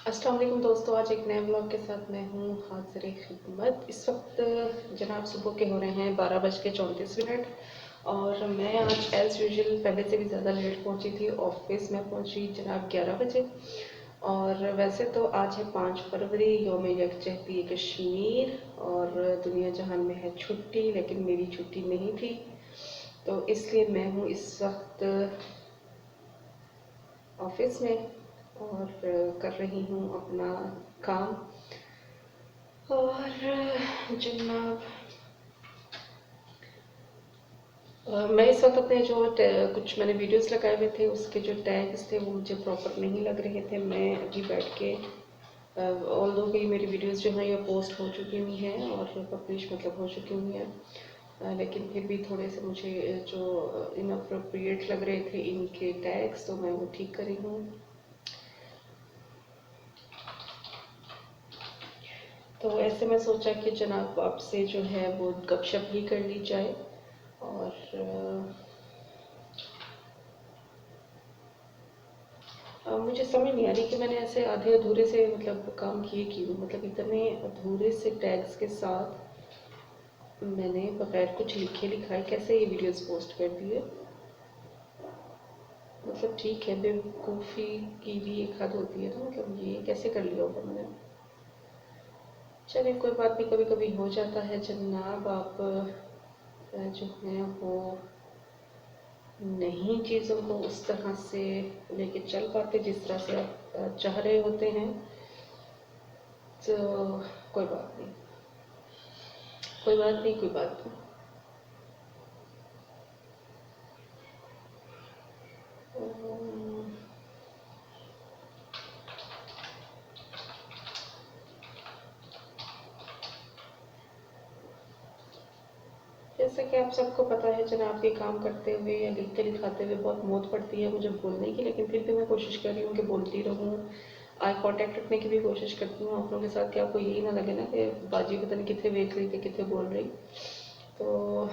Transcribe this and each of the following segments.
अस्सलाम वालेकुम दोस्तों, आज एक नए ब्लॉग के साथ मैं हूँ हाज़िर खिदमत। इस वक्त जनाब सुबह के हो रहे हैं 12:34 और मैं आज एज़ यूजुअल पहले से भी ज़्यादा लेट पहुँची थी। ऑफिस में पहुँची जनाब 11 बजे। और वैसे तो आज है 5 फरवरी, यौम यकजहती कश्मीर और दुनिया जहान में है छुट्टी, लेकिन मेरी छुट्टी नहीं थी। तो इसलिए मैं हूँ इस वक्त ऑफिस में और कर रही हूँ अपना काम। और जनाब मैं इस वक्त अपने जो कुछ मैंने वीडियोस लगाए हुए थे उसके जो टैग्स थे वो मुझे प्रॉपर नहीं लग रहे थे। मैं अभी बैठ के ऑल दो कि मेरी वीडियोस जो हैं ये पोस्ट हो चुकी हुई हैं और पब्लिश मतलब हो चुकी हुई हैं, लेकिन फिर भी थोड़े से मुझे जो इनअप्रोप्रिएट लग रहे थे इनके टैग्स, तो मैं वो ठीक करी हूँ। तो ऐसे में सोचा कि जनाब आपसे जो है वो गपशप ही कर ली जाए। और मुझे समझ नहीं आ रही कि मैंने ऐसे आधे अधूरे से मतलब काम किए क्यों, मतलब इतने अधूरे से टैग्स के साथ मैंने बगैर कुछ लिखे लिखाए कैसे ये वीडियोस पोस्ट कर दिए। मतलब ठीक है, बेवकूफ़ी की भी एक हद होती है ना, मतलब ये कैसे कर लिया होगा मैंने। चलिए कोई बात नहीं, कभी कभी हो जाता है जनाब। आप जो हैं वो नहीं चीज़ों को उस तरह से लेके चल पाते जिस तरह से आप चाह रहे होते हैं। तो कोई बात नहीं, कोई बात नहीं, कोई बात नहीं। अम्म, जैसे कि आप सबको पता है जनाब, ये काम करते हुए या लिखते लिखाते हुए बहुत मौत पड़ती है मुझे बोलने की, लेकिन फिर भी मैं कोशिश कर रही हूँ कि बोलती रहूँ। आई कांटेक्ट रखने की भी कोशिश करती हूँ आप लोगों के साथ कि आपको यही ना लगे ना कि बाजी पता नहीं कितने देख रही थी कितने बोल रही। तो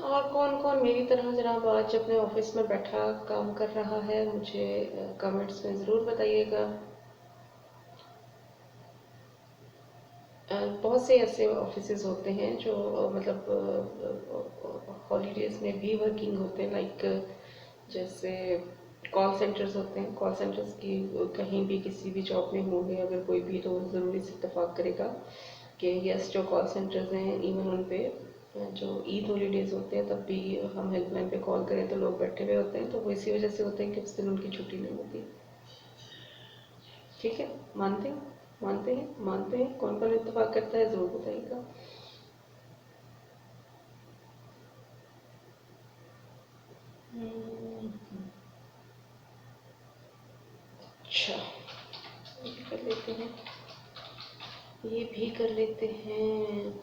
और कौन कौन मेरी तरह जनाब आज अपने ऑफिस में बैठा काम कर रहा है, मुझे कमेंट्स में ज़रूर बताइएगा। बहुत से ऐसे ऑफिसेज होते हैं जो मतलब हॉलीडेज़ में भी वर्किंग होते हैं, लाइक जैसे कॉल सेंटर्स होते हैं। कॉल सेंटर्स की कहीं भी किसी भी जॉब में होंगे अगर कोई भी, तो ज़रूरी से इत्तेफाक करेगा कि यस, जो कॉल सेंटर्स हैं इवन उन पे जो ईद हॉलीडेज़ होते हैं तब भी हम हेल्पलाइन पे कॉल करें तो लोग बैठे हुए होते हैं, तो वो इसी वजह से होते हैं कि उस दिन उनकी छुट्टी नहीं होती। ठीक है, मानते हैं, मानते हैं, मानते हैं। कौन कौन इत्तेफाक करता है ज़रूर बताइएगा। हम्म, अच्छा, ये भी कर लेते हैं, ये भी कर लेते हैं।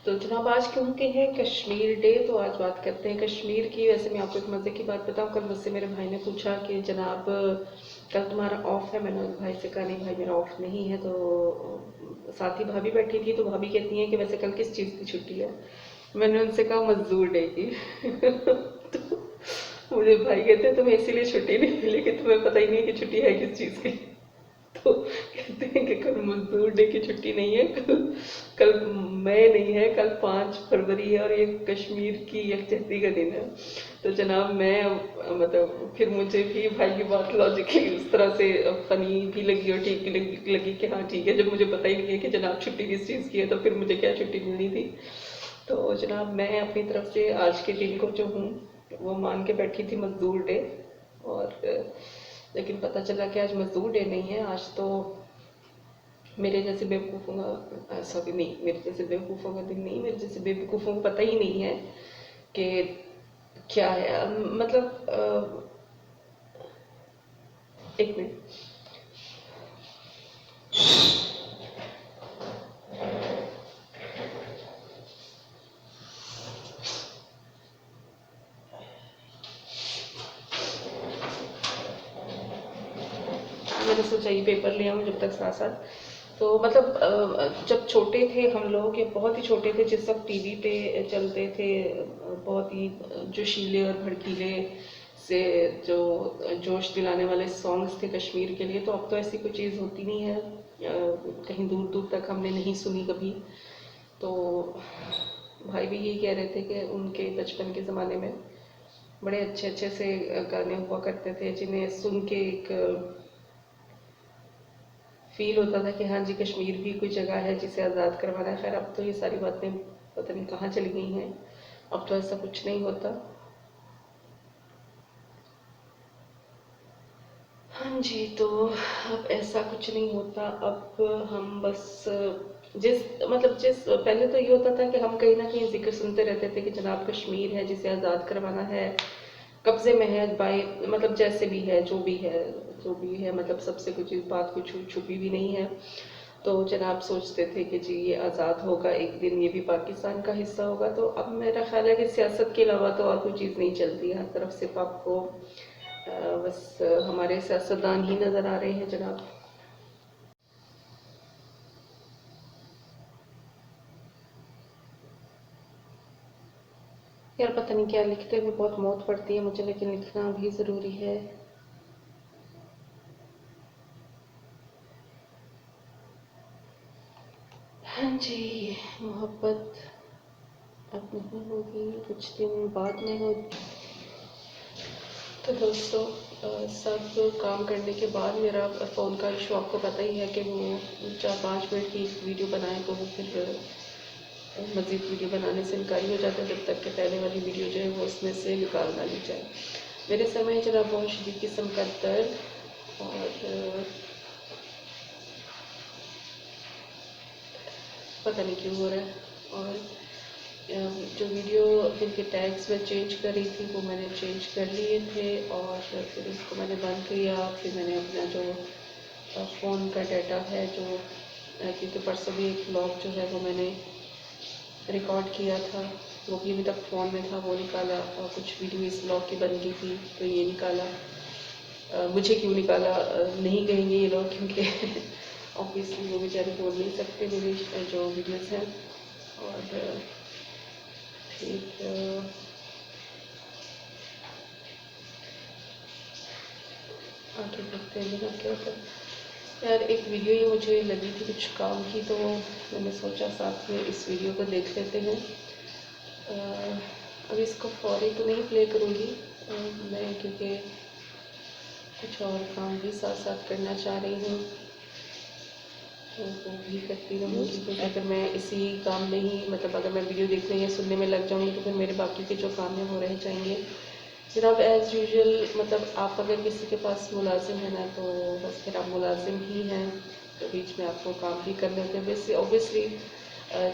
तो जनाब आज क्योंकि है कश्मीर डे, तो आज बात करते हैं कश्मीर की। वैसे मैं आपको एक मज़े की बात बताऊं, कल मुझसे मेरे भाई ने पूछा कि जनाब कल तुम्हारा ऑफ है। मैंने भाई से कहा नहीं भाई मेरा ऑफ नहीं है। तो साथ ही भाभी बैठी थी, तो भाभी कहती हैं कि वैसे कल किस चीज़ की छुट्टी है। मैंने उनसे कहा मजदूर डे की। तो मुझे भाई कहते हैं तुम्हें इसीलिए छुट्टी नहीं मिली कि तुम्हें पता ही नहीं है कि छुट्टी है किस चीज़ की। तो कहते हैं कि कल मजदूर डे की छुट्टी नहीं है, कल कल मई नहीं है, कल 5 फरवरी है और ये कश्मीर की यकजहती का दिन है। तो जनाब मैं मतलब फिर मुझे भी भाई की बात लॉजिकली उस तरह से फनी भी लगी और ठीक भी लगी कि हाँ ठीक है, जब मुझे पता ही नहीं है कि जनाब छुट्टी किस चीज़ की है तो फिर मुझे क्या छुट्टी मिलनी थी। तो जनाब मैं अपनी तरफ से आज के दिन को जो हूँ वो मान के बैठी थी मजदूर डे। और लेकिन पता चला कि आज मजदूर डे नहीं है, आज तो मेरे जैसे बेवकूफ़ों का सॉरी नहीं, मेरे जैसे बेवकूफ़ों का दिन नहीं, मेरे जैसे बेवकूफ़ों को पता ही नहीं है कि क्या है। मतलब एक मिनट। मैंने सोचा ये पेपर ले आऊँ जब तक साथ साथ। तो मतलब जब छोटे थे हम लोग, या बहुत ही छोटे थे, जिस वक्त टीवी पे चलते थे बहुत ही जोशीले और भड़कीले से जो जोश दिलाने वाले सॉन्ग्स थे कश्मीर के लिए, तो अब तो ऐसी कोई चीज़ होती नहीं है, कहीं दूर दूर तक हमने नहीं सुनी कभी। तो भाई भी यही कह रहे थे कि उनके बचपन के ज़माने में बड़े अच्छे अच्छे से गाने हुआ करते थे, जिन्हें सुन के एक फील होता था कि हाँ जी कश्मीर भी कोई जगह है जिसे आज़ाद करवाना है। खैर अब तो ये सारी बातें पता नहीं कहाँ चली गई हैं, अब तो ऐसा कुछ नहीं होता। हाँ जी, तो अब ऐसा कुछ नहीं होता। अब हम बस जिस पहले तो ये होता था कि हम कहीं ना कहीं जिक्र सुनते रहते थे कि जनाब कश्मीर है जिसे आज़ाद करवाना है, कब्जे में है बाई, मतलब जैसे भी है, जो भी है, मतलब सबसे कुछ इस बात कुछ छुपी भी नहीं है। तो जनाब सोचते थे कि जी ये आज़ाद होगा एक दिन, ये भी पाकिस्तान का हिस्सा होगा। तो अब मेरा ख्याल है कि सियासत के अलावा तो और कोई चीज़ नहीं चलती है, हर तरफ सिर्फ आपको बस हमारे सियासतदान ही नज़र आ रहे हैं जनाब। यार पता नहीं क्या लिखते हुए बहुत मौत पड़ती है मुझे, लेकिन लिखना भी ज़रूरी है। हाँ जी, मोहब्बत अब नहीं होगी, कुछ दिन बाद में होगी। तो दोस्तों सब काम करने के बाद मेरा फ़ोन का इशू आपको पता ही है कि वो 4-5 मिनट की वीडियो बनाए तो वो फिर मज़ीद वीडियो बनाने से इनकारी हो जाता है, जब तक कि पहले वाली वीडियो जो है वो उसमें से निकाल डाली जाए। मेरे समय जरा बहुत शदीद किस्म का दर्द और पता नहीं क्यों हो रहा है। और जो वीडियो जिनके टैग्स में चेंज कर रही थी वो मैंने चेंज कर लिए थे, और फिर उसको मैंने बंद किया। फिर मैंने अपना जो फ़ोन का डाटा है, जो क्योंकि परसों भी एक व्लॉग जो है वो मैंने रिकॉर्ड किया था, वो भी अभी तक फ़ोन में था, वो निकाला। और कुछ वीडियो इस व्लॉग की बन गई थी तो ये निकाला। मुझे क्यों निकाला नहीं कहेंगे ये लोग, क्योंकि ऑब्वियसली वो बेचारे बोल नहीं सकते मेरी जो वीडियोस हैं। और फिर आगे देखते हैं मेरा क्या होता है। यार एक वीडियो ये मुझे लगी थी कुछ काम की, तो मैंने सोचा साथ में इस वीडियो को देख लेते हैं। अभी इसको फौरी तो नहीं प्ले करूँगी मैं, क्योंकि कुछ और काम भी साथ साथ करना चाह रही हूँ, तो वो भी करती रहूँगी। क्योंकि अगर मैं इसी काम में ही, मतलब अगर मैं वीडियो देखने या सुनने में लग जाऊँगी तो फिर मेरे बाकी के जो काम हैं वो रह जाएंगे। फिर अब एज़ यूजुअल, मतलब आप अगर किसी के पास मुलाजिम है ना, तो बस फिर आप मुलाजिम ही हैं, तो बीच में आपको काम भी करने होते हैं। वैसे ऑब्वियसली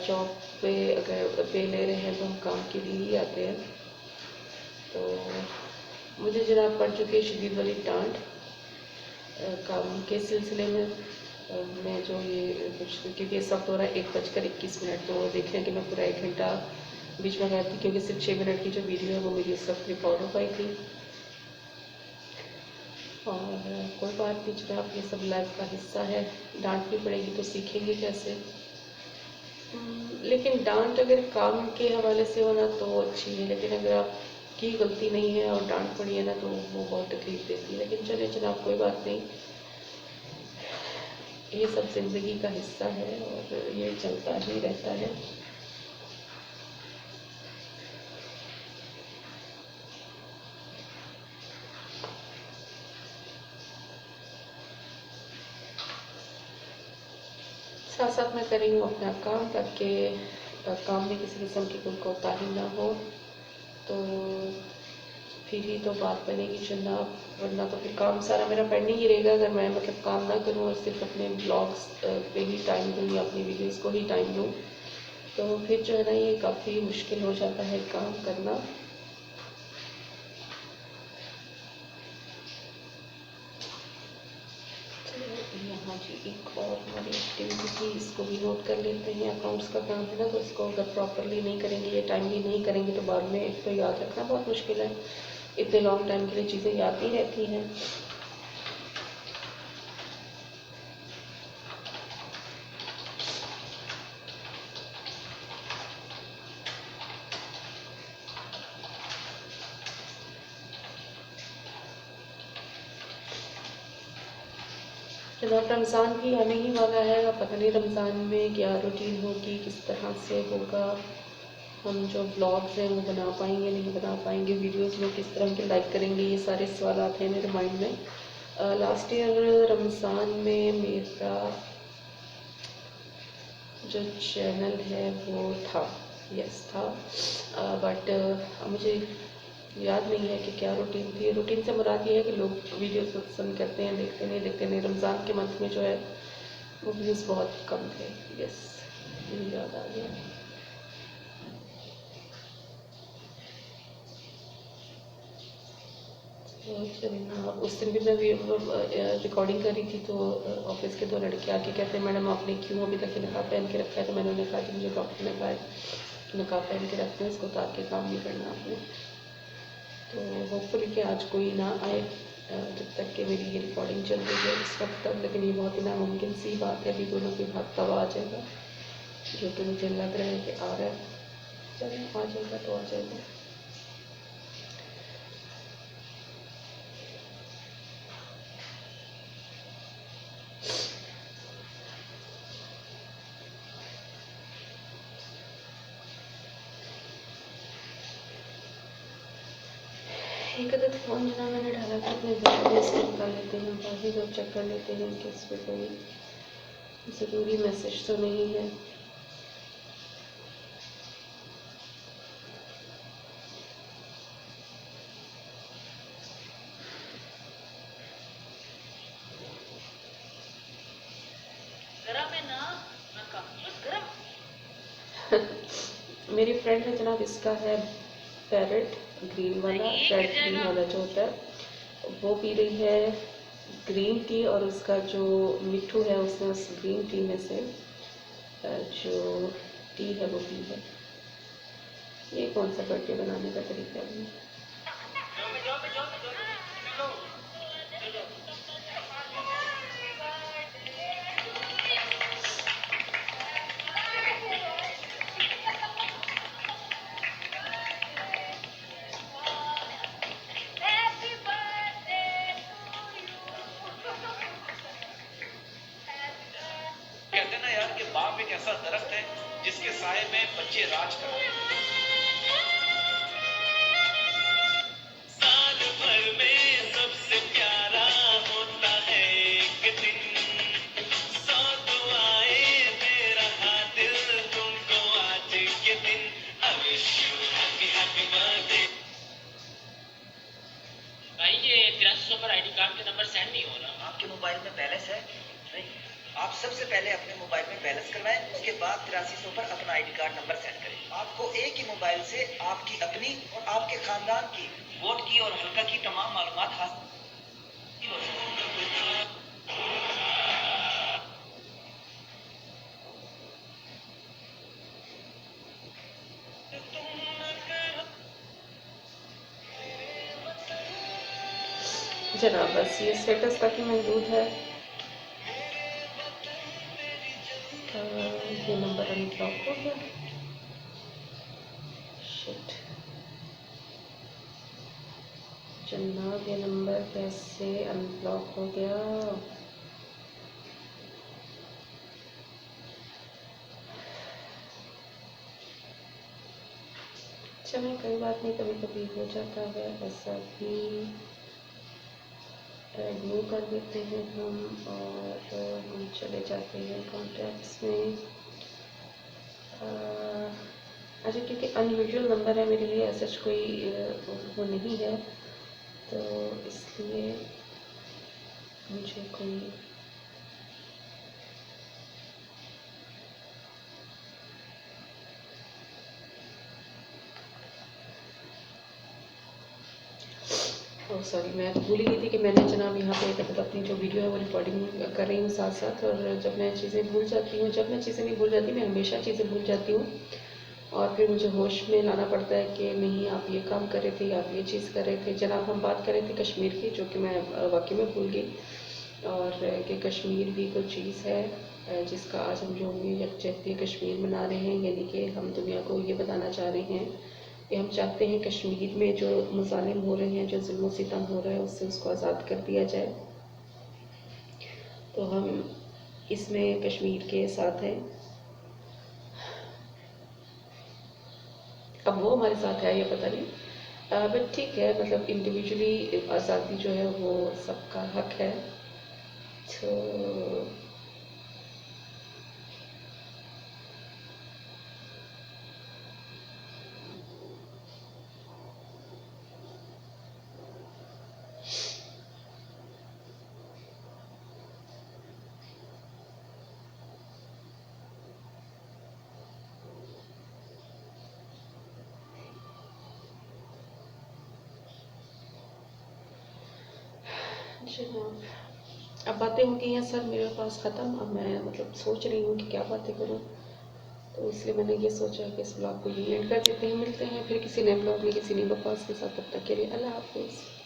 जॉब पे अगर पे ले रहे हैं तो हम काम के लिए ही आते हैं। तो मुझे जनाब पड़ चुकी है शदीद वाली डांट काम के सिलसिले में। मैं जो ये कुछ, क्योंकि इस वक्त हो रहा है 1:21, तो देख लें कि मैं पूरा 1 घंटा बीच में गई थी, क्योंकि सिर्फ 6 मिनट की जो वीडियो है वो मेरी इस वक्त रिकॉर्ड हो पाई थी। और कोई बात नहीं जनाब, ये सब लाइफ का हिस्सा है। डांट भी पड़ेगी तो सीखेंगे कैसे। लेकिन डांट अगर काम के हवाले से होना तो अच्छी है, लेकिन अगर आपकी गलती नहीं है और डांट पड़ी है ना, तो वो बहुत तकलीफ देती है। लेकिन चले जनाब, कोई बात नहीं, ये सब ज़िंदगी का हिस्सा है और ये चलता ही रहता है। साथ साथ मैं कर रही हूँ अपना काम, ताकि काम में किसी किस्म की कोई कोताही ना हो, तो फिर ही तो बात बनेगी जनाब। वरना तो फिर काम सारा मेरा पेंडिंग ही रहेगा, अगर मैं मतलब काम ना करूँ और सिर्फ अपने ब्लॉग्स पे ही टाइम दूँ या अपनी वीडियोस को ही टाइम दूँ, तो फिर जो है ना ये काफ़ी मुश्किल हो जाता है काम करना। यहाँ जी एक और हमारी एक्टिविटी थी, इसको भी नोट कर लेते हैं। अकाउंट्स का काम है ना, तो इसको अगर प्रॉपरली नहीं करेंगे या टाइमली नहीं करेंगे तो बाद में एक तो याद रखना बहुत मुश्किल है, इतने लॉन्ग टाइम के लिए चीज़ें याद नहीं रहती हैं। जनाब रमज़ान भी आने ही वाला है, अब पता नहीं रमज़ान में क्या रूटीन होगी, किस तरह से होगा, हम जो ब्लॉग्स हैं वो बना पाएंगे नहीं बना पाएंगे, वीडियोस में किस तरह के लाइक करेंगे, ये सारे सवाल आते हैं मेरे माइंड में। लास्ट ईयर रमज़ान में मेरा जो चैनल है वो था, यस था, बट मुझे याद नहीं है कि क्या रूटीन थी। रूटीन से मुराद ये है कि लोग वीडियोस पसंद करते हैं, देखते नहीं। रमज़ान के मंथ में जो है वो व्यूज़ बहुत कम थे। यस, मुझे याद आ गया। उस दिन भी मैं रिकॉर्डिंग कर रही थी तो ऑफिस के 2 लड़के आके कहते हैं मैडम आपने क्यों अभी तक नकाब पहन के रखा है, तो मैंने उन्हें कहा कि मुझे डॉक्टर ने कहा है नकाब पहन के रखते हैं इसको, ताकि काम नहीं करना आपने। तो होपफुली कि आज कोई ना आए जब तक कि मेरी ये रिकॉर्डिंग चल रही है इस वक्त तक, लेकिन ये बहुत ही नामुमकिन सी बात है। अभी दोनों के भाग तवा आ जाएगा, जो कि मुझे लग रहा है कि आ रहा है। चलिए आ जाएगा तो आ जाएगा। एक अदद फ़ोन जना मैंने डाला था अपने बैलेंस को निकाल लेते हैं, बाकी सब चेक कर लेते हैं कि इस पर कोई ज़रूरी मैसेज तो नहीं है। मेरी फ्रेंड है जनाब, इसका है पैरेट ग्रीन वाला, रेड ग्रीन वाला जो होता है, वो पी रही है ग्रीन टी, और उसका जो मिट्ठू है उसने उस ग्रीन टी में से जो टी है वो पी है। ये कौन सा बर्थडे बनाने का तरीका है? बाप एक ऐसा दरख्त है जिसके साए में बच्चे राज करते हैं। साल भर में सबसे प्यारा होता है एक दिन, 100 दुआएं दे रहा दिल तुमको आज के दिन। I wish you happy happy birthday। भाई ये 8300 पर आईडी कार्ड के नंबर सेंड नहीं हो रहा। आपके मोबाइल में बैलेंस है? नहीं, आप सबसे पहले अपने मोबाइल में बैलेंस करवाएं, उसके बाद 8300 पर अपना आईडी कार्ड नंबर सेंड करें। आपको एक ही मोबाइल से आपकी अपनी और आपके खानदान की वोट की और हल्का की तमाम मालूमात हासिल हो सकती है। जनाब बस ये स्टेटस तक ही महदूद है। ये नंबर अनब्लॉक हो गया। शिट जनाब, ये नंबर कैसे अनब्लॉक हो गया? चलें कोई बात नहीं, कभी कभी हो जाता है ऐसा भी। रिव्यू कर देते हैं हम और हम चले जाते हैं कॉन्टैक्ट्स में। अच्छा, क्योंकि अनयूजुअल नंबर है मेरे लिए, ऐसा कोई वो नहीं है, तो इसलिए मुझे कोई सॉरी, मैं भूल ही गई थी कि मैंने जनाब यहाँ पे अपनी जो वीडियो है वो रिकॉर्डिंग कर रही हूँ साथ साथ। और जब मैं चीज़ें भूल जाती हूँ, जब मैं चीज़ें नहीं भूल जाती, मैं हमेशा चीज़ें भूल जाती हूँ, और फिर मुझे होश में लाना पड़ता है कि नहीं आप ये काम कर रहे थे, आप ये चीज़ कर रहे थे। जनाब हम बात कर रहे थे कश्मीर की, जो कि मैं वाकई में भूल गई, और कि कश्मीर भी कोई चीज़ है जिसका आज हम जो यकजहती कश्मीर मना रहे हैं, यानी कि हम दुनिया को ये बताना चाह रहे हैं कि हम चाहते हैं कश्मीर में जो मुज़ालिम हो रहे हैं, जो जुल्म सितम हो रहा है, उससे उसको आज़ाद कर दिया जाए। तो हम इसमें कश्मीर के साथ हैं। अब वो हमारे साथ है या पता नहीं, बट ठीक है, मतलब इंडिविजुअली आज़ादी जो है वो सबका हक है। तो जनाब, अब बातें हो गई हैं सर मेरे पास ख़त्म। अब मैं मतलब सोच रही हूँ कि क्या बातें करूँ, तो इसलिए मैंने ये सोचा कि इस ब्लॉग को यहीं एंड कर देते हैं। मिलते हैं फिर किसी नए ब्लॉग में किसी नई बकवास के साथ। तब तक के लिए अल्लाह हाफिज़।